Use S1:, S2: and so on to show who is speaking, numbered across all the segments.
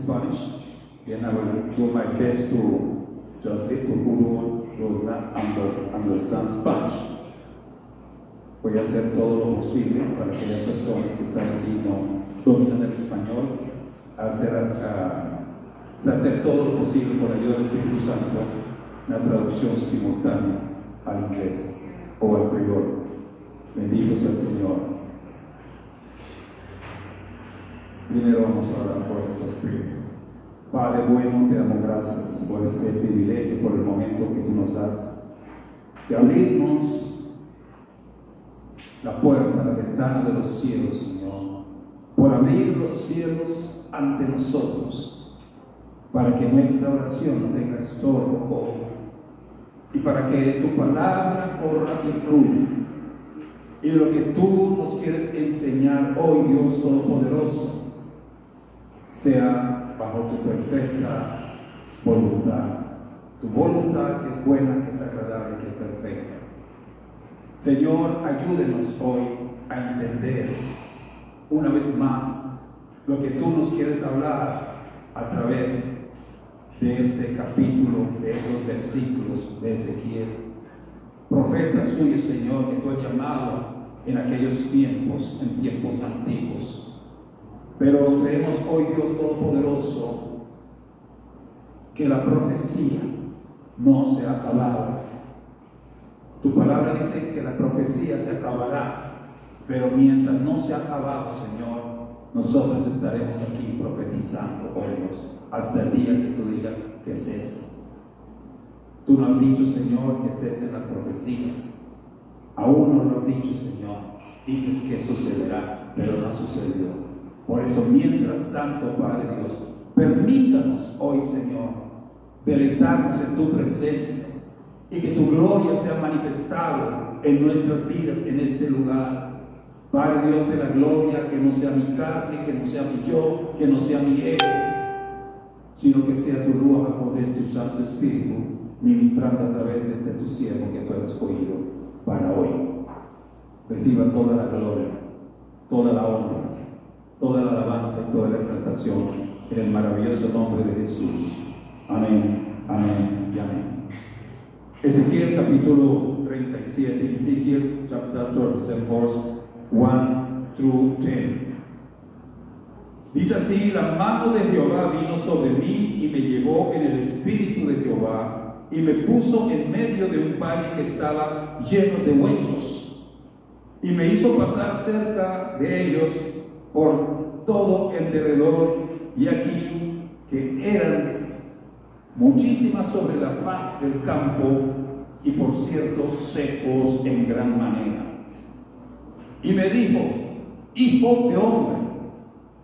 S1: Spanish, and I will do my best to translate to who does not understand Spanish. Voy a hacer todo lo posible para aquellas personas que están aquí no dominan el español, hacer todo lo posible por ayuda del Espíritu Santo, la traducción simultánea al inglés o al criollo. Bendito sea el Señor. Primero vamos a orar por nuestro espíritu. Padre bueno, te damos gracias por este privilegio, por el momento que tú nos das de abrirnos la puerta, la ventana de los cielos, Señor, por abrir los cielos ante nosotros, para que nuestra oración no tenga estorbo hoy, y para que tu palabra corra y fluya, y lo que tú nos quieres enseñar hoy, Dios Todopoderoso, sea bajo tu perfecta voluntad, tu voluntad que es buena, que es agradable, que es perfecta. Señor, ayúdenos hoy a entender una vez más lo que tú nos quieres hablar a través de este capítulo, de estos versículos de Ezequiel. Profeta suyo, Señor, que tú has llamado en aquellos tiempos, en tiempos antiguos. Pero creemos hoy, Dios Todopoderoso, que la profecía no se ha acabado. Tu palabra dice que la profecía se acabará, pero mientras no se ha acabado, Señor, nosotros estaremos aquí profetizando, oh Dios, hasta el día que tú digas que cese. Tú no has dicho, Señor, que cesen las profecías. Aún no lo has dicho, Señor. Dices que sucederá, pero no sucedió. Por eso, mientras tanto, Padre Dios, permítanos hoy, Señor, deleitarnos en tu presencia, y que tu gloria sea manifestada en nuestras vidas, en este lugar. Padre Dios de la gloria, que no sea mi carne, que no sea mi yo, que no sea mi ego, sino que sea tu ruach, poder, tu Santo Espíritu, ministrando a través de este tu siervo que tú has escogido para hoy. Reciba toda la gloria, toda la honra, toda la alabanza y toda la exaltación en el maravilloso nombre de Jesús. Amén, amén y amén. Ezequiel capítulo 37, Ezequiel chapter 37, verse 1 through 10. Dice así: la mano de Jehová vino sobre mí y me llevó en el espíritu de Jehová y me puso en medio de un valle que estaba lleno de huesos y me hizo pasar cerca de ellos por todo el derredor, y aquí que eran muchísimas sobre la faz del campo, y por cierto secos en gran manera. Y me dijo: hijo de hombre,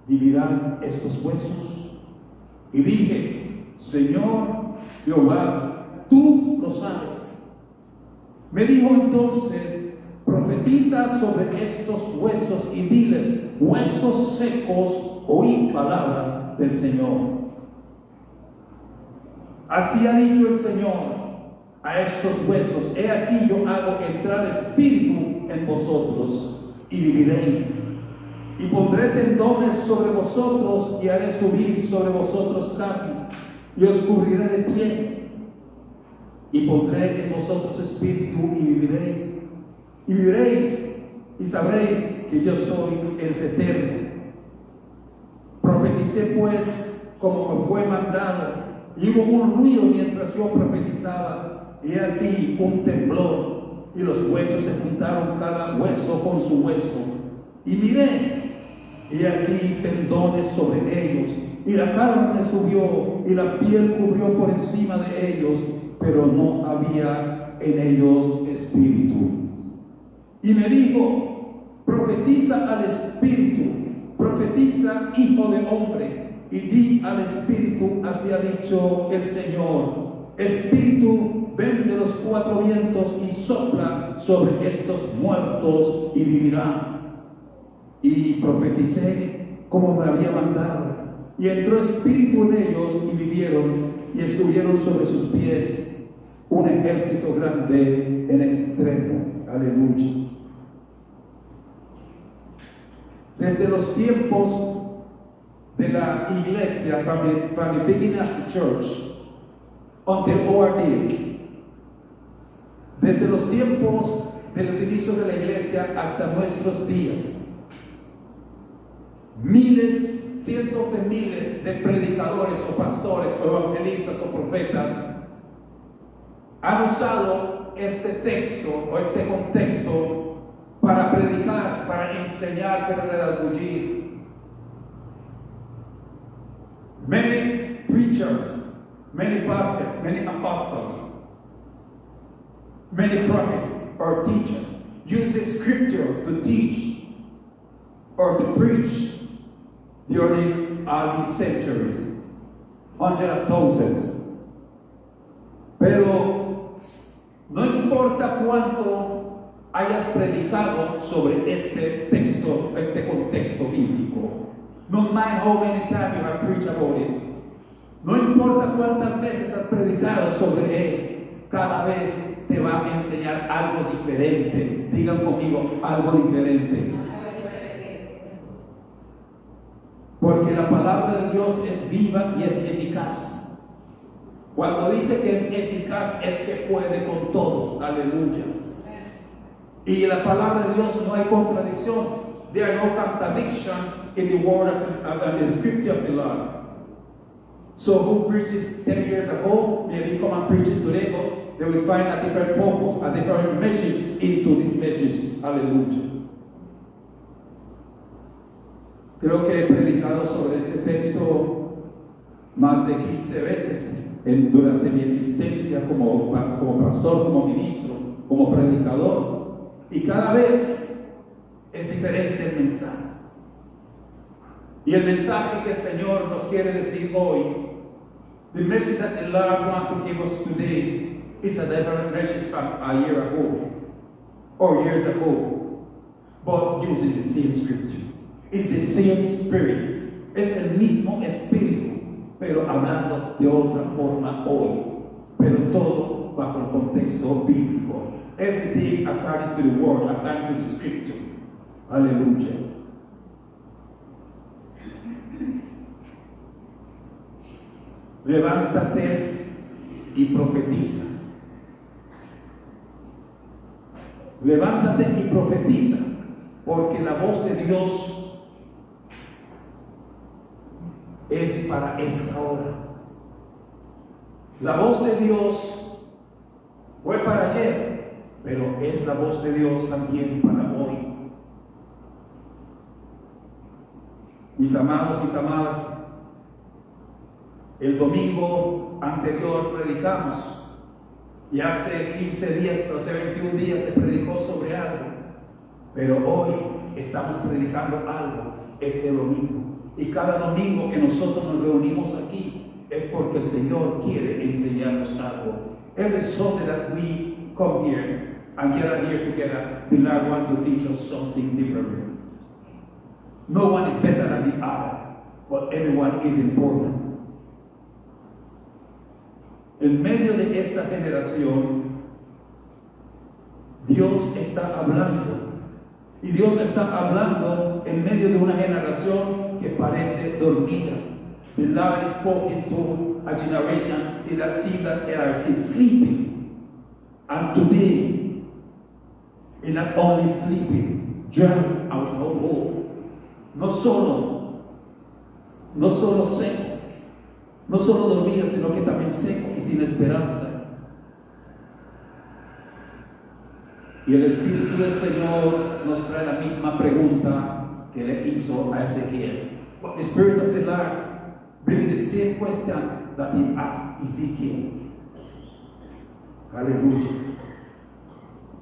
S1: ¿vivirán estos huesos? Y dije: Señor Jehová, tú lo sabes. Me dijo entonces: profetiza sobre estos huesos y diles: huesos secos, oíd palabra del Señor. Así ha dicho el Señor a estos huesos: he aquí yo hago entrar espíritu en vosotros y viviréis, y pondré tendones sobre vosotros y haré subir sobre vosotros carne, y os cubriré de piel, y pondré en vosotros espíritu y viviréis, y sabréis que yo soy el Eterno. Profeticé pues como me fue mandado, y hubo un ruido mientras yo profetizaba, y aquí un temblor, y los huesos se juntaron cada hueso con su hueso, y miré, y aquí tendones sobre ellos, y la carne subió, y la piel cubrió por encima de ellos, pero no había en ellos espíritu. Y me dijo: profetiza al espíritu, profetiza, hijo de hombre, y di al espíritu: así ha dicho el Señor, espíritu, ven de los cuatro vientos y sopla sobre estos muertos y vivirán. Y profeticé como me había mandado, y entró espíritu en ellos y vivieron, y estuvieron sobre sus pies un ejército grande en extremo. Aleluya. Desde los tiempos de la iglesia, from the beginning of the church, until our days, desde los tiempos de los inicios de la iglesia hasta nuestros días, miles, cientos de miles de predicadores o pastores o evangelistas o profetas han usado este texto o este contexto para predicar, para enseñar, para redarguir. Many preachers, many pastors, many apostles, many prophets or teachers use the scripture to teach or to preach during all these centuries, hundreds of thousands. Pero no importa cuánto hayas predicado sobre este texto, este contexto bíblico, no matter how many times you have preached about it, no importa cuántas veces has predicado sobre él, cada vez te va a enseñar algo diferente. Digan conmigo, algo diferente. Porque la palabra de Dios es viva y es eficaz. Cuando dice que es eficaz, es que puede con todos. Aleluya. Y en la palabra de Dios no hay contradicción. There are no contradiction in the word of the scripture of the Lord. So who preaches 10 years ago, maybe come and preach it today, but they will find a different focus, a different message into this message. Aleluya. Creo que he predicado sobre este texto más de 15 veces durante mi existencia como pastor, como ministro, como predicador. Y cada vez es diferente el mensaje. Y el mensaje que el Señor nos quiere decir hoy, the message that the Lord wants to give us today, is a different message from a year ago or years ago, but using the same scripture. It's the same spirit. Es el mismo espíritu, pero hablando de otra forma hoy. Pero todo bajo el contexto bíblico. Everything according to the word, according to the scripture. Aleluya. Levántate y profetiza. Levántate y profetiza, porque la voz de Dios es para esta hora. La voz de Dios fue para ayer, pero es la voz de Dios también para hoy. Mis amados, mis amadas, el domingo anterior predicamos y hace 15 días, hace 21 días se predicó sobre algo, pero hoy estamos predicando algo este domingo. Y cada domingo que nosotros nos reunimos aquí es porque el Señor quiere enseñarnos algo. Every Sunday that we come here and gather here together, the Lord wants to teach us something different. No one is better than the other, but everyone is important. En medio de esta generación, Dios está hablando. Y Dios está hablando en medio de una generación que parece dormida. The Lord is speaking to a generation that seems that they are still sleeping. And today, is not only sleeping, drowning out of hope. No solo seco, no solo dormida, sino que también seco y sin esperanza. Y el Espíritu del Señor nos trae la misma pregunta que le hizo a Ezequiel. But the Spirit of the Lord brings the same question that he asked Ezekiel. Aleluya.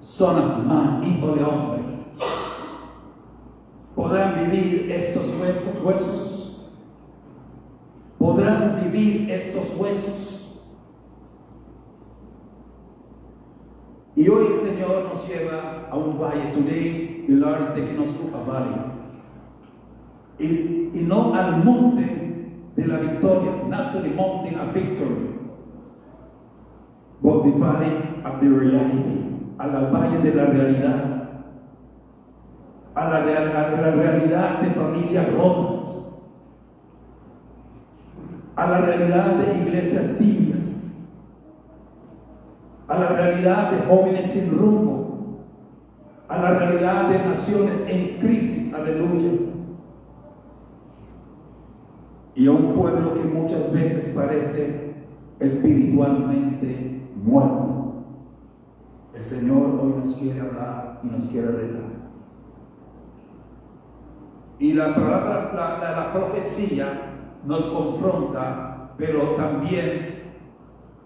S1: Son of man, hijo de hombre, ¿podrán vivir estos huesos? ¿Podrán vivir estos huesos? Y hoy el Señor nos lleva a un valle. Today, the Lord is taking us to a valley. Y no al monte de la victoria, not to the mountain of victory, but the valley of the reality, al valle de la realidad, a la realidad de familias rotas, a la realidad de iglesias tibias, a la realidad de jóvenes sin rumbo, a la realidad de naciones en crisis, aleluya, y a un pueblo que muchas veces parece espiritualmente muerto. El Señor hoy nos quiere hablar y nos quiere retar. Y la palabra, la profecía nos confronta, pero también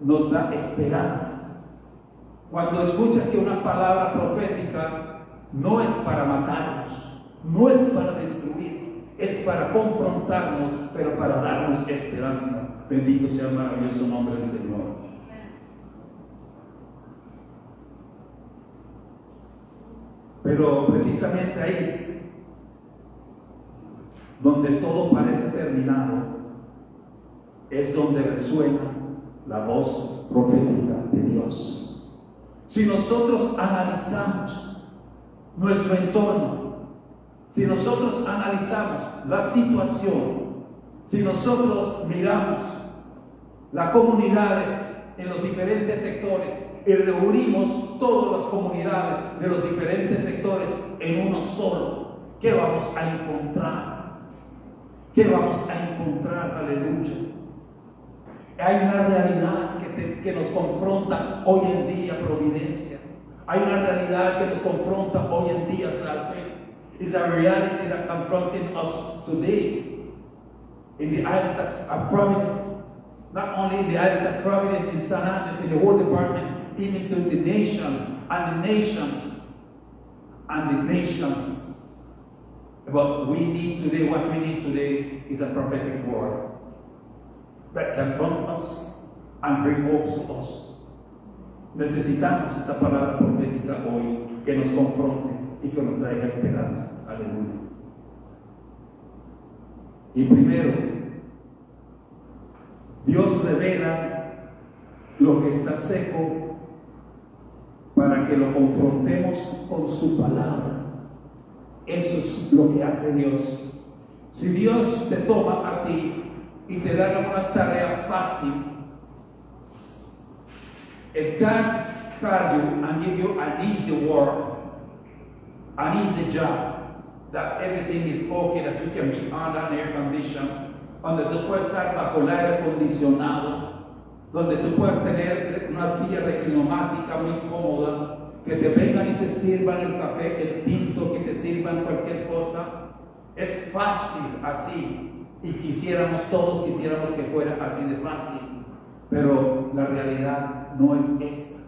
S1: nos da esperanza. Cuando escuchas que una palabra profética no es para matarnos, no es para destruir, es para confrontarnos, pero para darnos esperanza. Bendito sea el maravilloso nombre del Señor. Pero precisamente ahí, donde todo parece terminado, es donde resuena la voz profética de Dios. Si nosotros analizamos nuestro entorno, si nosotros analizamos la situación, si nosotros miramos las comunidades en los diferentes sectores y reunimos todas las comunidades de los diferentes sectores en uno solo, ¿qué vamos a encontrar? ¿Qué vamos a encontrar? Aleluya. Hay una realidad que nos confronta hoy en día, Providencia. Hay una realidad que nos confronta hoy en día, Salve. It's a reality that confronting us today in the island of Providence. Not only in the island of Providence, in San Andres, in the whole department, even to the nation and the nations and the nations. But we need today, what we need today is a prophetic word that confront us and bring hope to us. Necesitamos esa palabra profética hoy que nos confronte y que nos traiga esperanza. Aleluya. Y primero, Dios revela lo que está seco para que lo confrontemos con su palabra. Eso es lo que hace Dios. Si Dios te toma a ti y te da una tarea fácil, if God call you and give you an easy work, an easy job, that everything is okay, that you can be under an air condition, donde tú puedes estar bajo el aire acondicionado, donde tú puedes tener una silla reclinomática muy cómoda, que te vengan y te sirvan el café, el tinto, que te sirvan cualquier cosa. Es fácil así, y todos quisiéramos que fuera así de fácil, pero la realidad no es esa.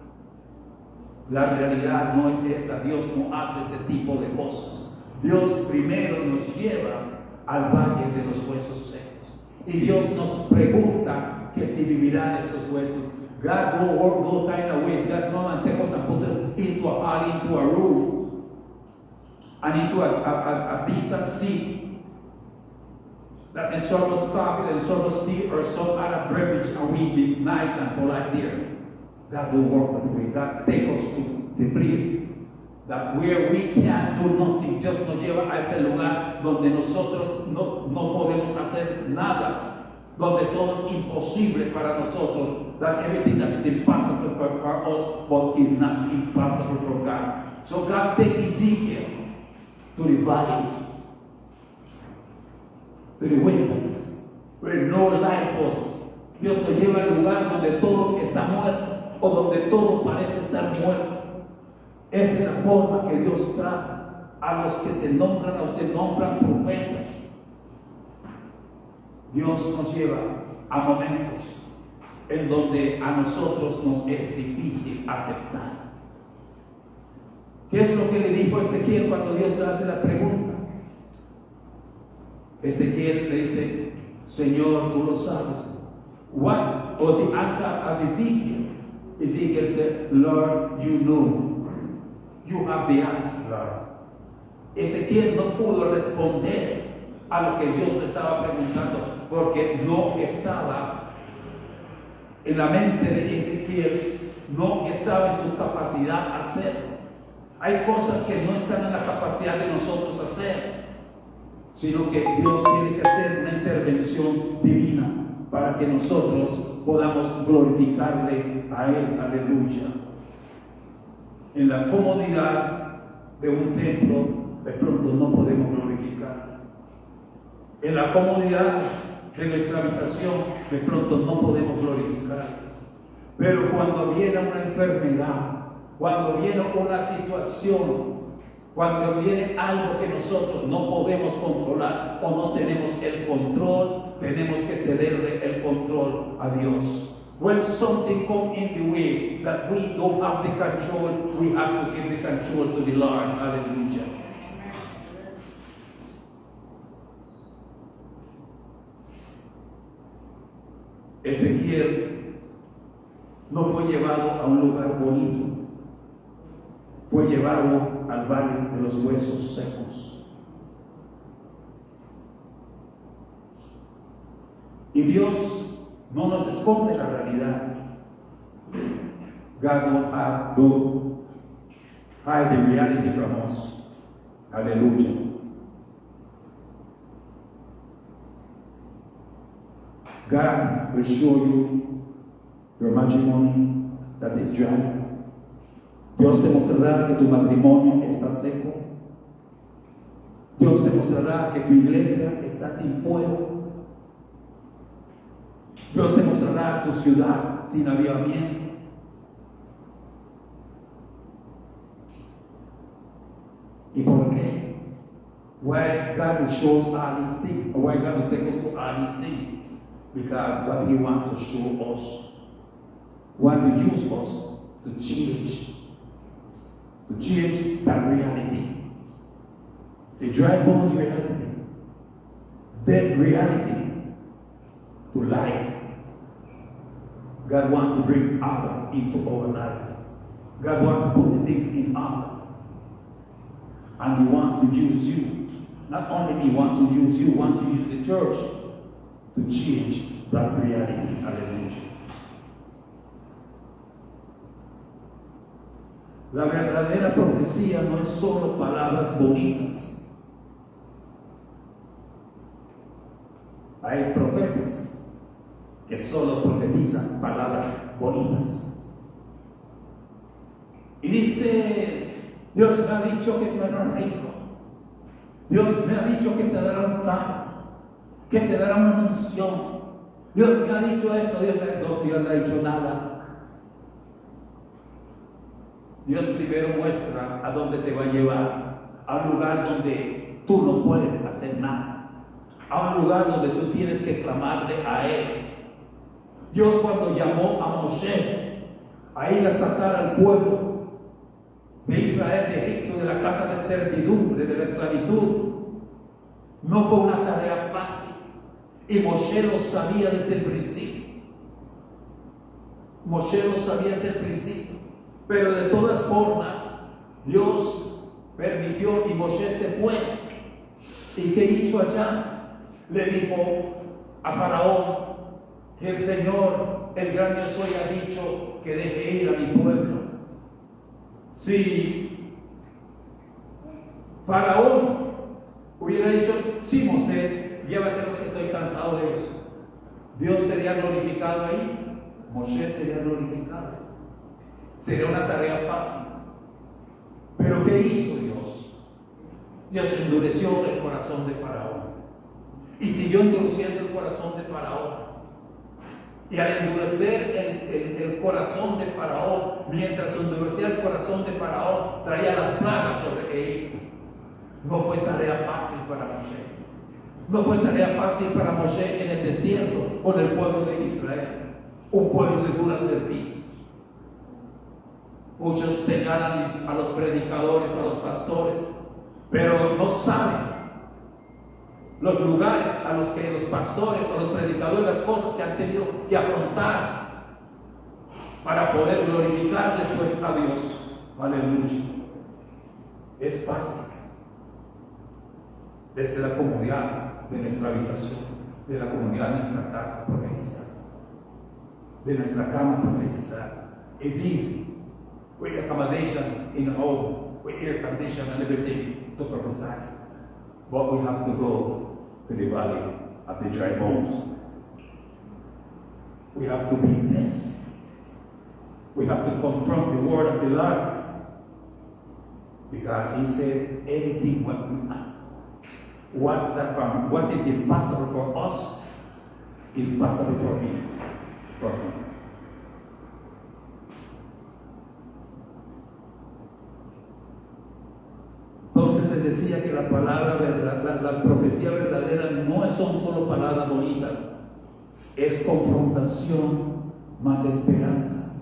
S1: La realidad no es esa. Dios no hace ese tipo de cosas. Dios primero nos lleva al valle de los huesos secos, y Dios nos pregunta que si vivirán esos huesos. God will work those kind of ways. God come and take us and put us into a party, into a room, and into a decent seat that can serve us coffee and serve us tea or some other beverage, and we be nice and polite there. God will work that way. God take us to the place that where we can't do nothing, just nos lleva a ese lugar donde nosotros no podemos hacer nada, donde todo es imposible para nosotros. That everything that is impossible for us, but is not impossible for God. So God take Ezekiel to the valley, to the wilderness, where no life was. Dios te lleva al lugar donde todo está muerto, o donde todo parece estar muerto. Esa es la forma que Dios trata a los que se nombran, a los que nombran profetas. Dios nos lleva a momentos en donde a nosotros nos es difícil aceptar. ¿Qué es lo que le dijo Ezequiel cuando Dios le hace la pregunta? Ezequiel le dice, Señor, tú lo sabes. What was the answer of Ezekiel? Ezekiel said, Lord, you know. You have the answer, Lord. Ezequiel no pudo responder a lo que Dios le estaba preguntando, porque no estaba en la mente de Ezequiel, no estaba en su capacidad hacerlo. Hay cosas que no están en la capacidad de nosotros hacer, sino que Dios tiene que hacer una intervención divina para que nosotros podamos glorificarle a Él. Aleluya. En la comodidad de un templo, de pronto no podemos glorificar. En la comodidad de nuestra habitación, de pronto no podemos glorificar. Pero cuando viene una enfermedad, cuando viene una situación, cuando viene algo que nosotros no podemos controlar o no tenemos el control, tenemos que cederle el control a Dios. When something comes in the way that we don't have the control, we have to give the control to the Lord. Hallelujah. Ezequiel no fue llevado a un lugar bonito, fue llevado al valle de los huesos secos. Y Dios no nos esconde la realidad. God won't have to hide the reality from us. Hallelujah. God will show you your matrimony that is dry. Dios te mostrará que tu matrimonio está seco. Dios te mostrará que tu iglesia está sin fuego. Dios te mostrará tu ciudad sin avivamiento. ¿Y por qué? Why God will show us all these things? Or why God will take us to all these things? Because what He wants to show us, want to use us to change that reality. The dry bones reality, dead reality to life. God wants to bring order into our life. God wants to put the things in order. And He wants to use you. Not only He wants to use you, He wants to use the church to change that reality. Hallelujah. La verdadera profecía no es solo palabras bonitas. Hay profetas que solo profetizan palabras bonitas. Y dice, Dios me ha dicho que te hará rico. Dios me ha dicho que te dará un carro, que te dará una unción. Dios me ha dicho esto, Dios no ha dicho nada. Dios primero muestra a dónde te va a llevar, a un lugar donde tú no puedes hacer nada, a un lugar donde tú tienes que clamarle a Él. Dios cuando llamó a Moshe a ir a sacar al pueblo de Israel de Egipto, de la casa de servidumbre, de la esclavitud, no fue una tarea fácil, y Moshe lo sabía desde el principio. Moshe lo sabía desde el principio. Pero de todas formas, Dios permitió y Moshe se fue. ¿Y qué hizo allá? Le dijo a Faraón que el Señor, el gran yo soy, ha dicho que deje ir a mi pueblo. Si Faraón hubiera dicho, sí, Moshe, llévatelos que estoy cansado de ellos, Dios sería glorificado ahí, Moshe sería glorificado. Sería una tarea fácil. Pero ¿qué hizo Dios? Dios endureció el corazón de Faraón. Y siguió endureciendo el corazón de Faraón. Y al endurecer el corazón de Faraón, mientras endurecía el corazón de Faraón, traía las plagas sobre Egipto. No fue tarea fácil para Moshe. No fue tarea fácil para Moshe en el desierto con el pueblo de Israel. Un pueblo de dura cerviz. Muchos señalan a los predicadores, a los pastores, pero no saben los lugares a los que los pastores o los predicadores, las cosas que han tenido que afrontar para poder glorificar después a Dios. Aleluya. Es fácil desde la comunidad de nuestra habitación, de la comunidad de nuestra casa profetizar, de nuestra cama profetizar. Es easy. With accommodation in the home, with air condition and everything to prophesy. But we have to go to the valley of the dry bones. We have to be this. We have to confront the word of the Lord. Because he said, anything what we ask. What is impossible for us is possible for him. For him. Entonces les decía que la palabra verdad, la profecía verdadera no son solo palabras bonitas, es confrontación más esperanza.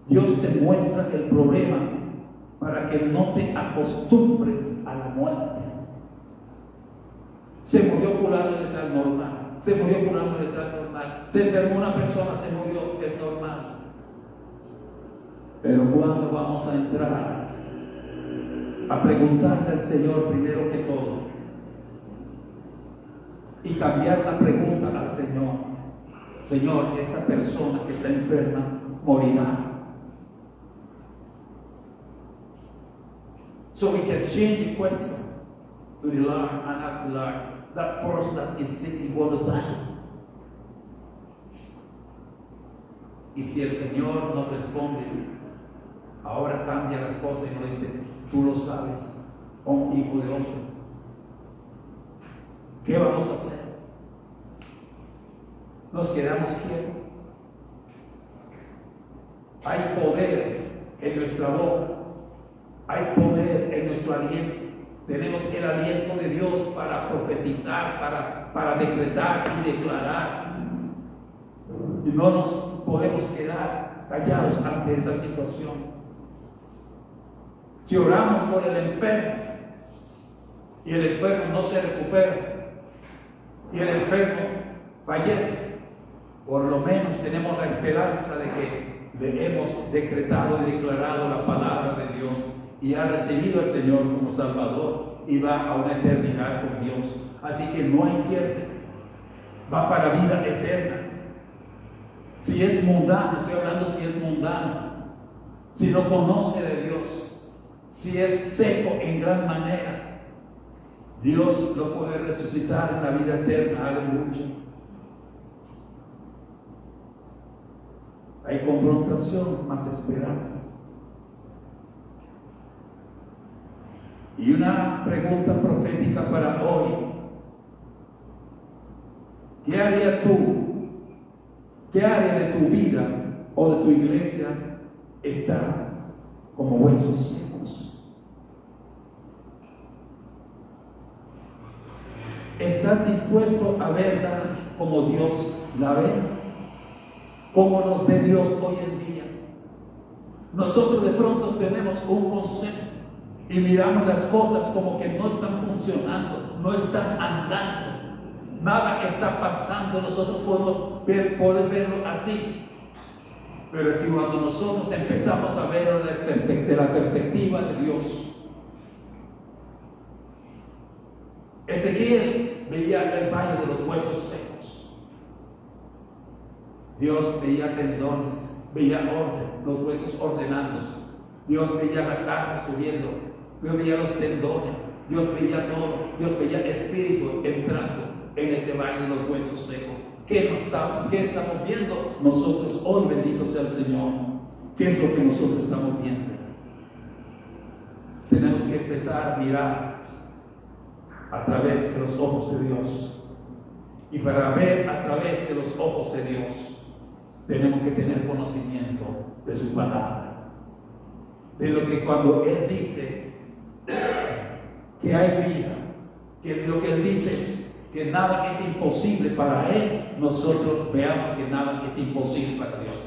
S1: Dios te muestra el problema para que no te acostumbres a la muerte. Se murió fulano de tal normal, se murió fulano de tal normal, se enfermó una persona, se murió, es normal. Pero ¿cuándo vamos a entrar a preguntarle al Señor primero que todo y cambiar la pregunta al Señor? Señor, esta persona que está enferma morirá. So we can change the question to the Lord and ask the Lord, that person that is sick will die. Y si el Señor no responde, ahora cambia las cosas y nos dice, tú lo sabes, un hijo de hombre. ¿Qué vamos a hacer? Nos quedamos quietos. Hay poder en nuestra boca. Hay poder en nuestro aliento. Tenemos el aliento de Dios para profetizar, para decretar y declarar. Y no nos podemos quedar callados ante esa situación. Si oramos por el enfermo y el enfermo no se recupera y el enfermo fallece, por lo menos tenemos la esperanza de que le hemos decretado y declarado la palabra de Dios y ha recibido al Señor como Salvador y va a una eternidad con Dios. Así que no hay pierde, va para vida eterna. Si es mundano, estoy hablando si es mundano, si no conoce de Dios, si es seco en gran manera, Dios lo puede resucitar en la vida eterna. Aleluya. Hay confrontación más esperanza. Y una pregunta profética para hoy. ¿Qué harías tú? ¿Qué área de tu vida o de tu iglesia está como huesos secos? ¿Estás dispuesto a verla como Dios la ve? ¿Cómo nos ve Dios hoy en día? Nosotros de pronto tenemos un concepto y miramos las cosas como que no están funcionando, no están andando, nada está pasando. Nosotros podemos verlo así. Pero si cuando nosotros empezamos a ver desde la perspectiva de Dios, Ezequiel veía el valle de los huesos secos. Dios veía tendones, veía orden, los huesos ordenándose. Dios veía la carne subiendo, Dios veía los tendones, Dios veía todo, Dios veía espíritu entrando en ese valle de los huesos secos. ¿Qué estamos viendo nosotros hoy? Bendito sea el Señor. ¿Qué es lo que nosotros estamos viendo? Tenemos que empezar a mirar a través de los ojos de Dios. Y para ver a través de los ojos de Dios, tenemos que tener conocimiento de su palabra. De lo que cuando Él dice que hay vida, que lo que Él dice que nada es imposible para Él, nosotros veamos que nada es imposible para Dios.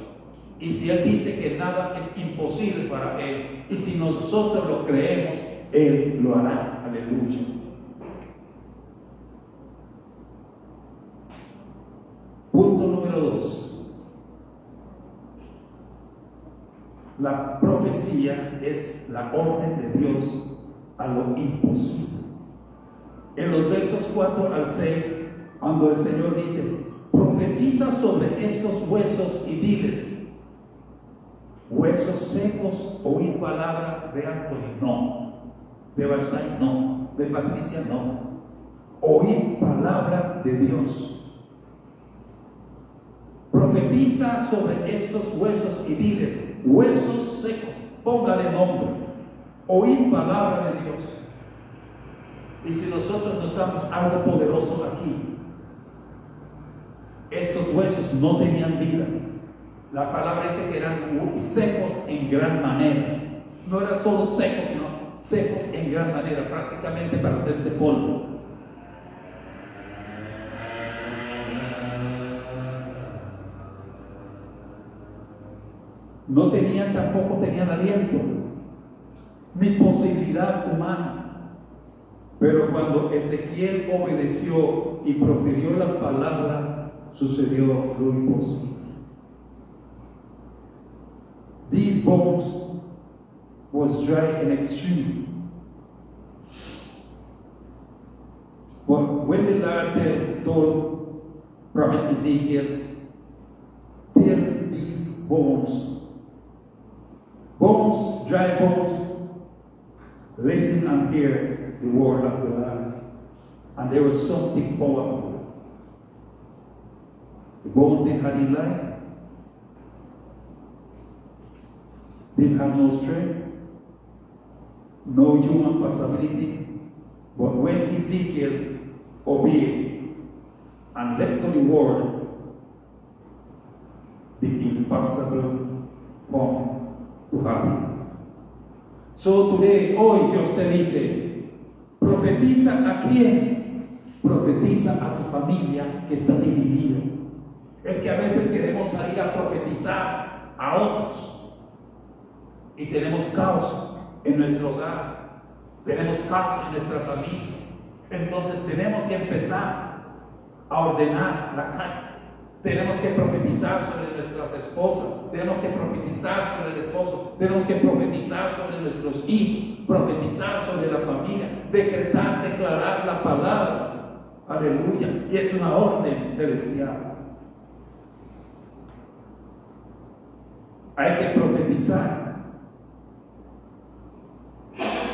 S1: Y si Él dice que nada es imposible para Él, y si nosotros lo creemos, Él lo hará. Aleluya. Punto número 2. La profecía es la orden de Dios a lo imposible. En los versos 4 al 6, cuando el Señor dice, profetiza sobre estos huesos y diles, huesos secos, oír palabra de Anthony, no, de Bernstein, no, de Patricia, no, oír palabra de Dios. Profetiza sobre estos huesos y diles: huesos secos, póngale nombre, oíd palabra de Dios. Y si nosotros notamos algo poderoso aquí, estos huesos no tenían vida. La palabra dice que eran secos en gran manera. No eran solo secos, sino secos en gran manera, prácticamente para hacerse polvo. No tenían, tampoco tenían aliento, ni posibilidad humana. Pero cuando Ezequiel obedeció y profirió la palabra, sucedió lo imposible. These bones was dry in extreme. But when the Lord told Prophet Ezekiel, tell these bones, dry bones, listen and hear the word of the Lord. And there was something powerful. The bones didn't have any life, didn't have no strength, no human possibility. But when Ezekiel obeyed and left to the word, the impossible come to happen. So today, hoy Dios te dice, profetiza a quién? Profetiza a tu familia que está dividida. Es que a veces queremos salir a profetizar a otros y tenemos caos en nuestro hogar, tenemos caos en nuestra familia. Entonces tenemos que empezar a ordenar la casa. Tenemos que profetizar sobre nuestras esposas, tenemos que profetizar sobre el esposo, tenemos que profetizar sobre nuestros hijos, profetizar sobre la familia, decretar, declarar la palabra. Aleluya. Y es una orden celestial. Hay que profetizar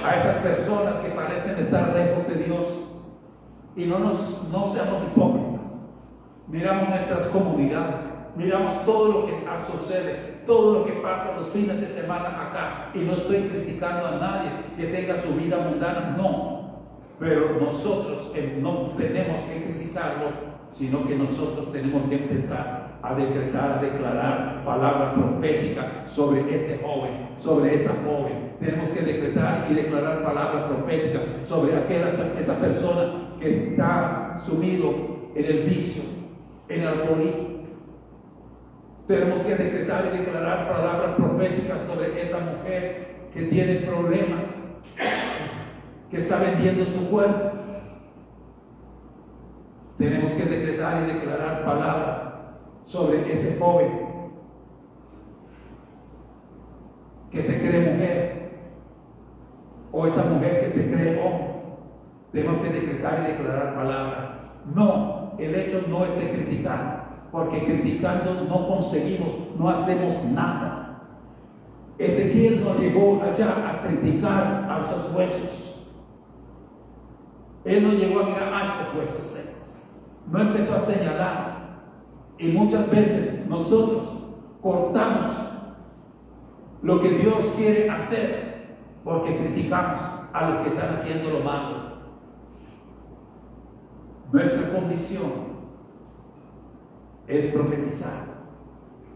S1: a esas personas que parecen estar lejos de Dios y no seamos hipócritas. Miramos nuestras comunidades, miramos todo lo que sucede, todo lo que pasa los fines de semana acá, y no estoy criticando a nadie que tenga su vida mundana, no, pero nosotros no tenemos que criticarlo, sino que nosotros tenemos que empezar a decretar, a declarar palabra profética sobre ese joven, sobre esa joven. Tenemos que decretar y declarar palabra profética sobre esa persona que está sumido en el vicio, en el alcoholismo. Tenemos que decretar y declarar palabras proféticas sobre esa mujer que tiene problemas, que está vendiendo su cuerpo. Tenemos que decretar y declarar palabras sobre ese joven que se cree mujer, o esa mujer que se cree hombre. Tenemos que decretar y declarar palabras. No, el hecho no es de criticar, porque criticando no conseguimos, no hacemos nada. Ezequiel no llegó allá a criticar a esos huesos. Él no llegó a mirar a esos huesos secos. No empezó a señalar. Y muchas veces nosotros cortamos lo que Dios quiere hacer porque criticamos a los que están haciendo lo malo. Nuestra condición es profetizar,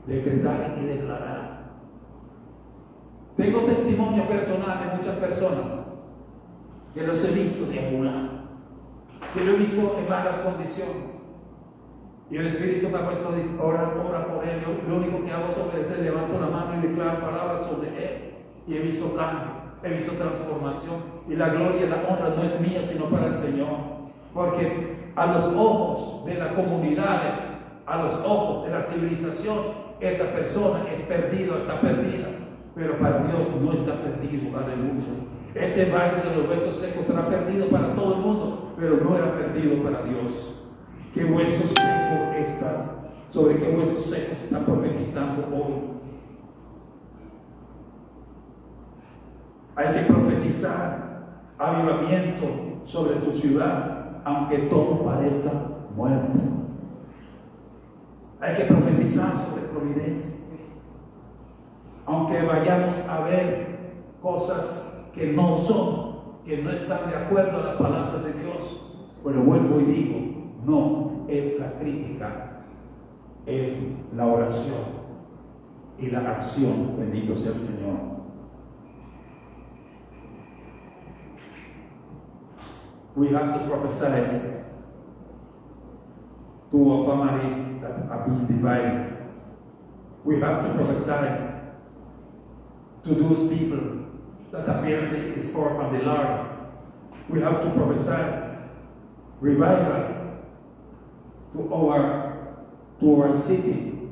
S1: decretar y declarar. Tengo testimonio personal de muchas personas que los he visto deambular, que lo he visto en malas condiciones, y el Espíritu me ha puesto a orar por él. Lo único que hago es obedecer, levanto la mano y declaro palabras sobre él, y he visto cambio, he visto transformación, y la gloria y la honra no es mía sino para el Señor. Porque a los ojos de las comunidades, a los ojos de la civilización, esa persona es perdida, está perdida. Pero para Dios no está perdido, aleluya. Ese valle de los huesos secos será perdido para todo el mundo, pero no era perdido para Dios. ¿Qué huesos secos estás? ¿Sobre qué huesos secos están profetizando hoy? Hay que profetizar avivamiento sobre tu ciudad, aunque todo parezca muerto. Hay que profetizar sobre providencia. Aunque vayamos a ver cosas que no son, que no están de acuerdo a la palabra de Dios, pero vuelvo y digo, no es la crítica, es la oración y la acción. Bendito sea el Señor. We have to prophesy to a family that are being divided. We have to prophesy to those people that apparently is far from the Lord. We have to prophesy revival to our city.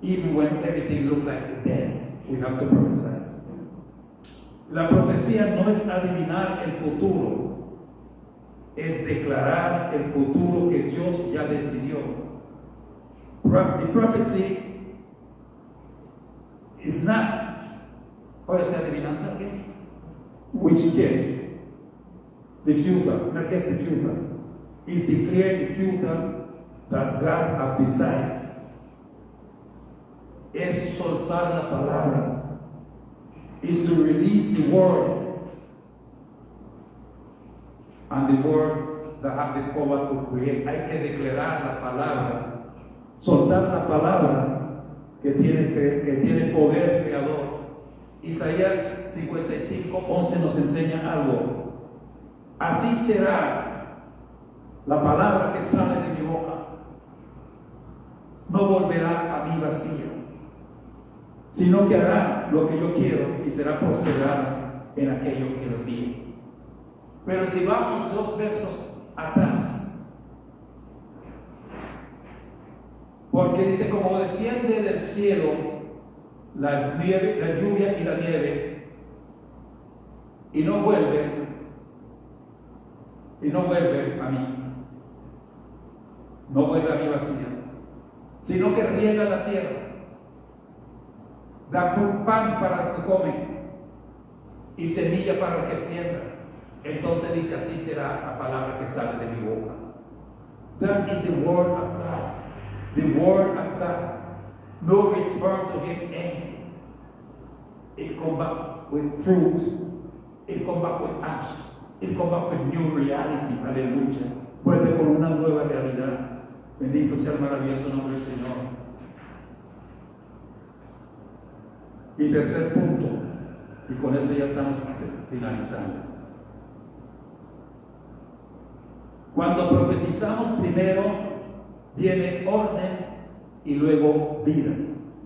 S1: Even when everything looks like dead, we have to prophesy. La profecía no es adivinar el futuro, es declarar el futuro que Dios ya decidió. The prophecy is not, ¿puede ser adivinanza? Which guess the future, not guess the future, is declare the future that God has decided. Es soltar la palabra. Is to release the word, and the word that have the power to create. Hay que declarar la palabra, soltar la palabra que tiene poder creador. Isaías 55:11 nos enseña algo. Así será la palabra que sale de mi boca. No volverá a mí vacía, sino que hará lo que yo quiero y será prosperada en aquello que lo envíe. Pero si vamos 2 versos atrás, porque dice, como desciende del cielo la lluvia y la nieve, y no vuelve a mí, no vuelve a mí vacía, sino que riega la tierra, da pan para el que come y semilla para el que siembra. Entonces dice, así será la palabra que sale de mi boca. That is the word of God. The word of God. No return to him empty. It come back with fruit. It come back with action. It come back with new reality. Aleluya. Vuelve con una nueva realidad. Bendito sea el maravilloso nombre del Señor. Y tercer punto, y con eso ya estamos finalizando. Cuando profetizamos, primero viene orden y luego vida.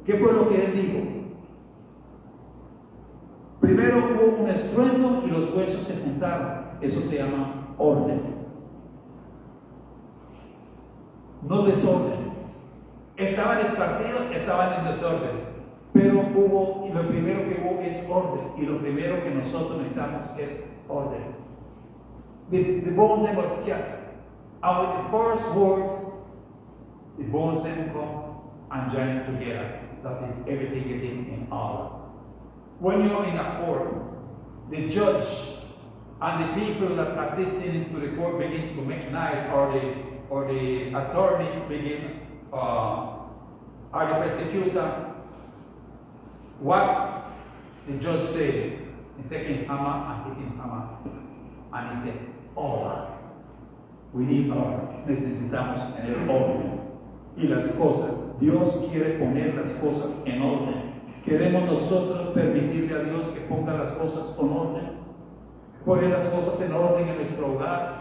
S1: ¿Qué fue lo que él dijo? Primero hubo un estruendo y los huesos se juntaron. Eso se llama orden. No desorden. Estaban esparcidos, estaban en desorden. Pero hubo, y lo primero que hubo es orden, y lo primero que nosotros necesitamos es orden. The bones never scattered. Out of the first words, the bones then come and join together. That is everything getting in order. When you're in a court, the judge and the people that assisting into the court begin to make noise, or the attorneys begin, or the prosecutor. What the judge said, he taking hammer and hitting hammer, and he said, order. We need order. Necesitamos tener orden. Y las cosas, Dios quiere poner las cosas en orden. Queremos nosotros permitirle a Dios que ponga las cosas en orden. Poner las cosas en orden en nuestro hogar.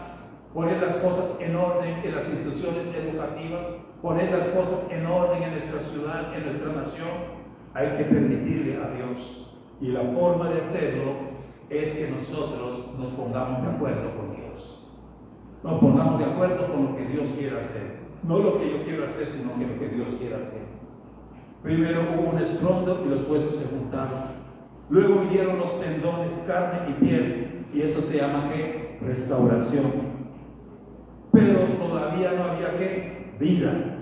S1: Poner las cosas en orden en las instituciones educativas. Poner las cosas en orden en nuestra ciudad, en nuestra nación. Hay que permitirle a Dios, y la forma de hacerlo es que nosotros nos pongamos de acuerdo con Dios, nos pongamos de acuerdo con lo que Dios quiere hacer, no lo que yo quiero hacer, sino que lo que Dios quiere hacer. Primero hubo un estruendo y los huesos se juntaron, luego vinieron los tendones, carne y piel, y eso se llama ¿qué? Restauración. Pero todavía no había ¿qué? Vida.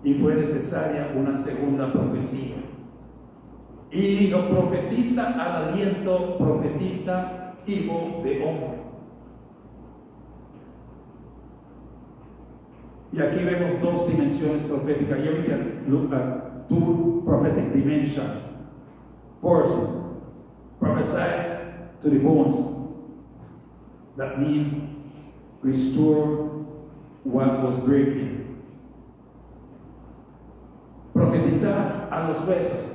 S1: Y fue necesaria una segunda profecía. Y lo profetiza al aliento, profetiza hijo de hombre. Y aquí vemos dos dimensiones proféticas. Here we can look at two prophetic dimensions. First, prophesies to the bones. That means restore what was breaking. Profetizar a los huesos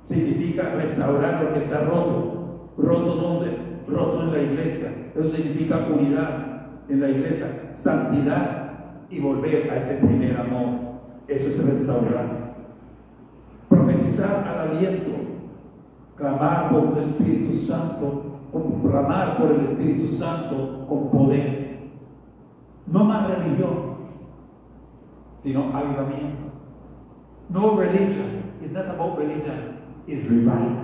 S1: significa restaurar lo que está roto. ¿Roto dónde? Roto en la iglesia. Eso significa unidad en la iglesia, santidad y volver a ese primer amor. Eso es restaurar. Profetizar al aliento, clamar por el Espíritu Santo, clamar por el Espíritu Santo con poder. No más religión, sino avivamiento. No religion. It's not about religion. It's revival.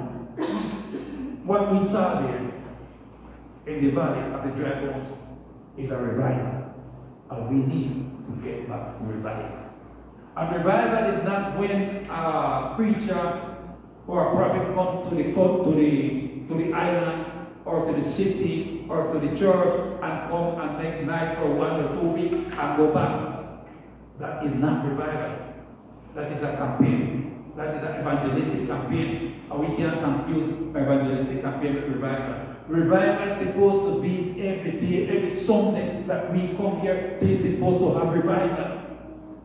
S1: What we saw there in the valley of the dry bones is a revival. And we need to get back to revival. A revival is not when a preacher or a prophet comes to the island or to the city or to the church and come and make night for 1 or 2 weeks and go back. That is not revival. That is a campaign. That is an evangelistic campaign. And we can't confuse evangelistic campaign with revival. Revival is supposed to be every day, every Sunday that we come here. It's supposed to have revival.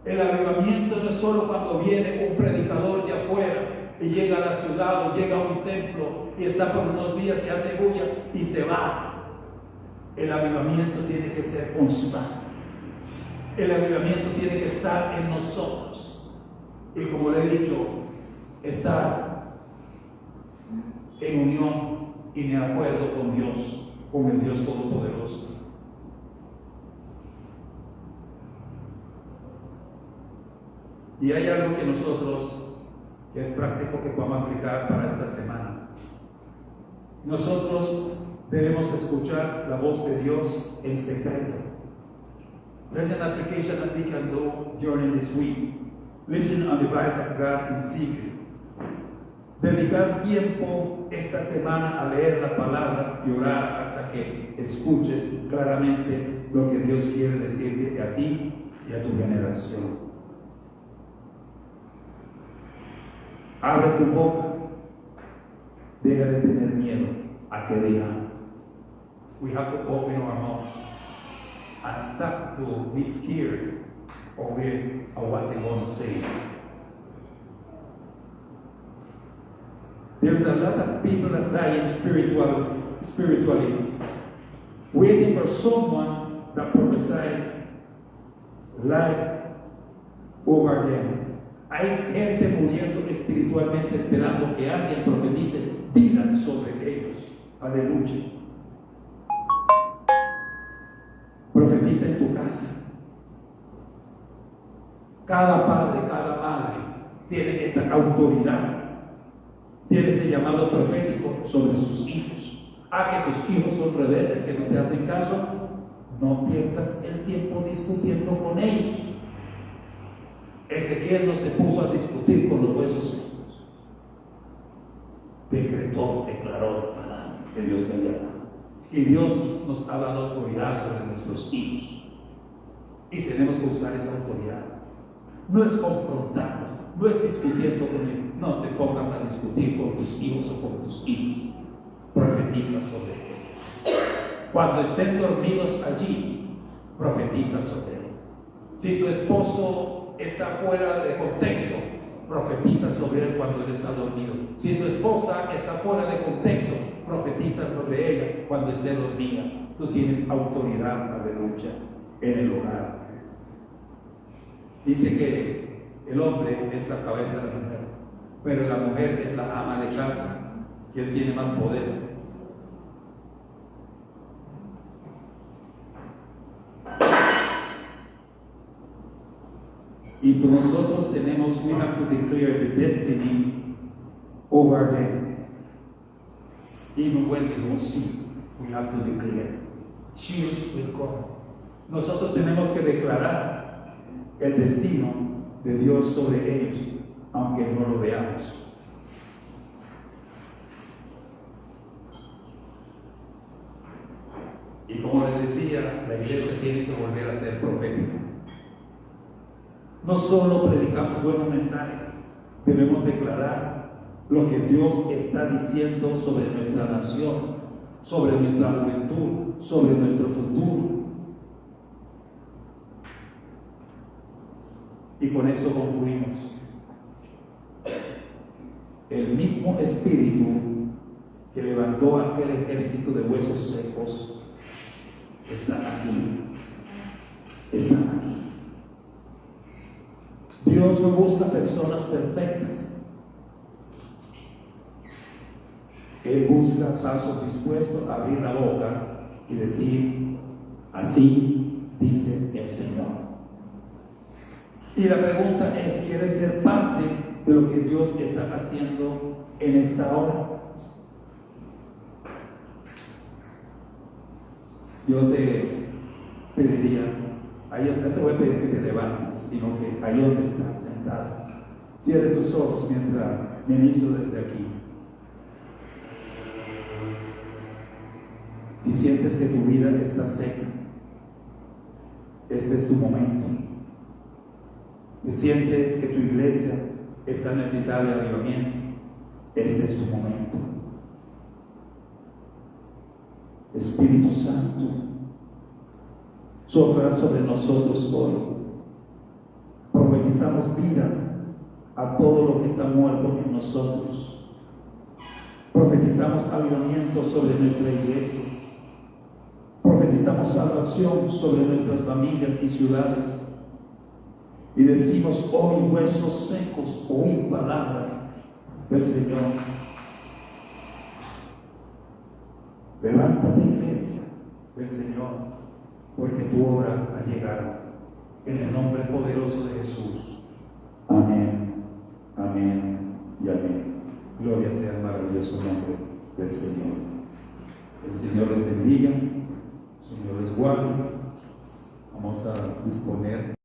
S1: El avivamiento no es solo cuando viene un predicador de afuera y llega a la ciudad o llega a un templo y está por unos días y hace bulla y se va. El avivamiento tiene que ser constante. El avivamiento tiene que estar en nosotros. Y como le he dicho, estar en unión y en acuerdo con Dios, con el Dios Todopoderoso. Y hay algo que nosotros, que es práctico, que podemos aplicar para esta semana. Nosotros debemos escuchar la voz de Dios en secreto. There's an application that we can do during this week. Listen on the voice of God in secret. Dedicar tiempo esta semana a leer la palabra y orar hasta que escuches claramente lo que Dios quiere decirte a ti y a tu generación. Abre tu boca, deja de tener miedo a que digan. We have to open our mouth and stop to be scared of what they want to say. There's a lot of people that die spiritually, waiting for someone that prophesies life over them. Hay gente muriendo espiritualmente esperando que alguien profetice vida sobre ellos. Aleluya. Profetiza en tu casa. Cada padre, cada madre tiene esa autoridad, tiene ese llamado profético sobre sus hijos. Que tus hijos son rebeldes, que no te hacen caso, no pierdas el tiempo discutiendo con ellos. Ezequiel no se puso a discutir con los huesos secos. Decretó, declaró la palabra que Dios le había dado. Y Dios nos ha dado autoridad sobre nuestros hijos. Y tenemos que usar esa autoridad. No es confrontarlos, no es discutiendo con ellos. No te pongas a discutir con tus hijos o con tus hijos. Profetiza sobre ellos. Cuando estén dormidos allí, profetiza sobre ellos. Si tu esposo está fuera de contexto, profetiza sobre él cuando él está dormido. Si tu esposa está fuera de contexto, profetiza sobre ella cuando esté dormida. Tú tienes autoridad, aleluya, en el hogar. Dice que el hombre es la cabeza de la mujer, pero la mujer es la ama de casa. ¿Quién tiene más poder? Y nosotros tenemos, we have to declare the destiny over them. Even when we don't see, we have to declare. Change will come. Nosotros tenemos que declarar el destino de Dios sobre ellos, aunque no lo veamos. Y como les decía, la iglesia tiene que volver a ser profética. No solo predicamos buenos mensajes, debemos declarar lo que Dios está diciendo sobre nuestra nación, sobre nuestra juventud, sobre nuestro futuro. Y con eso concluimos. El mismo Espíritu que levantó aquel ejército de huesos secos está aquí. Está aquí. Dios no busca personas perfectas. Él busca pasos dispuestos a abrir la boca y decir: así dice el Señor. Y la pregunta es: ¿quieres ser parte de lo que Dios está haciendo en esta hora? Yo te pediría, no te voy a pedir que te levantes, sino que ahí donde estás sentado, cierre tus ojos mientras ministro desde aquí. Si sientes que tu vida está seca, este es tu momento. Si sientes que tu iglesia está necesitada de avivamiento, este es tu momento. Espíritu Santo, sopla sobre nosotros hoy. Profetizamos vida a todo lo que está muerto en nosotros. Profetizamos avivamiento sobre nuestra iglesia. Profetizamos salvación sobre nuestras familias y ciudades. Y decimos hoy: huesos secos, oíd palabra del Señor. Levántate, iglesia del Señor, porque tu hora ha llegado. En el nombre poderoso de Jesús. Amén, amén y amén. Gloria sea el maravilloso nombre del Señor. El Señor les bendiga, el Señor les guarde. Vamos a disponer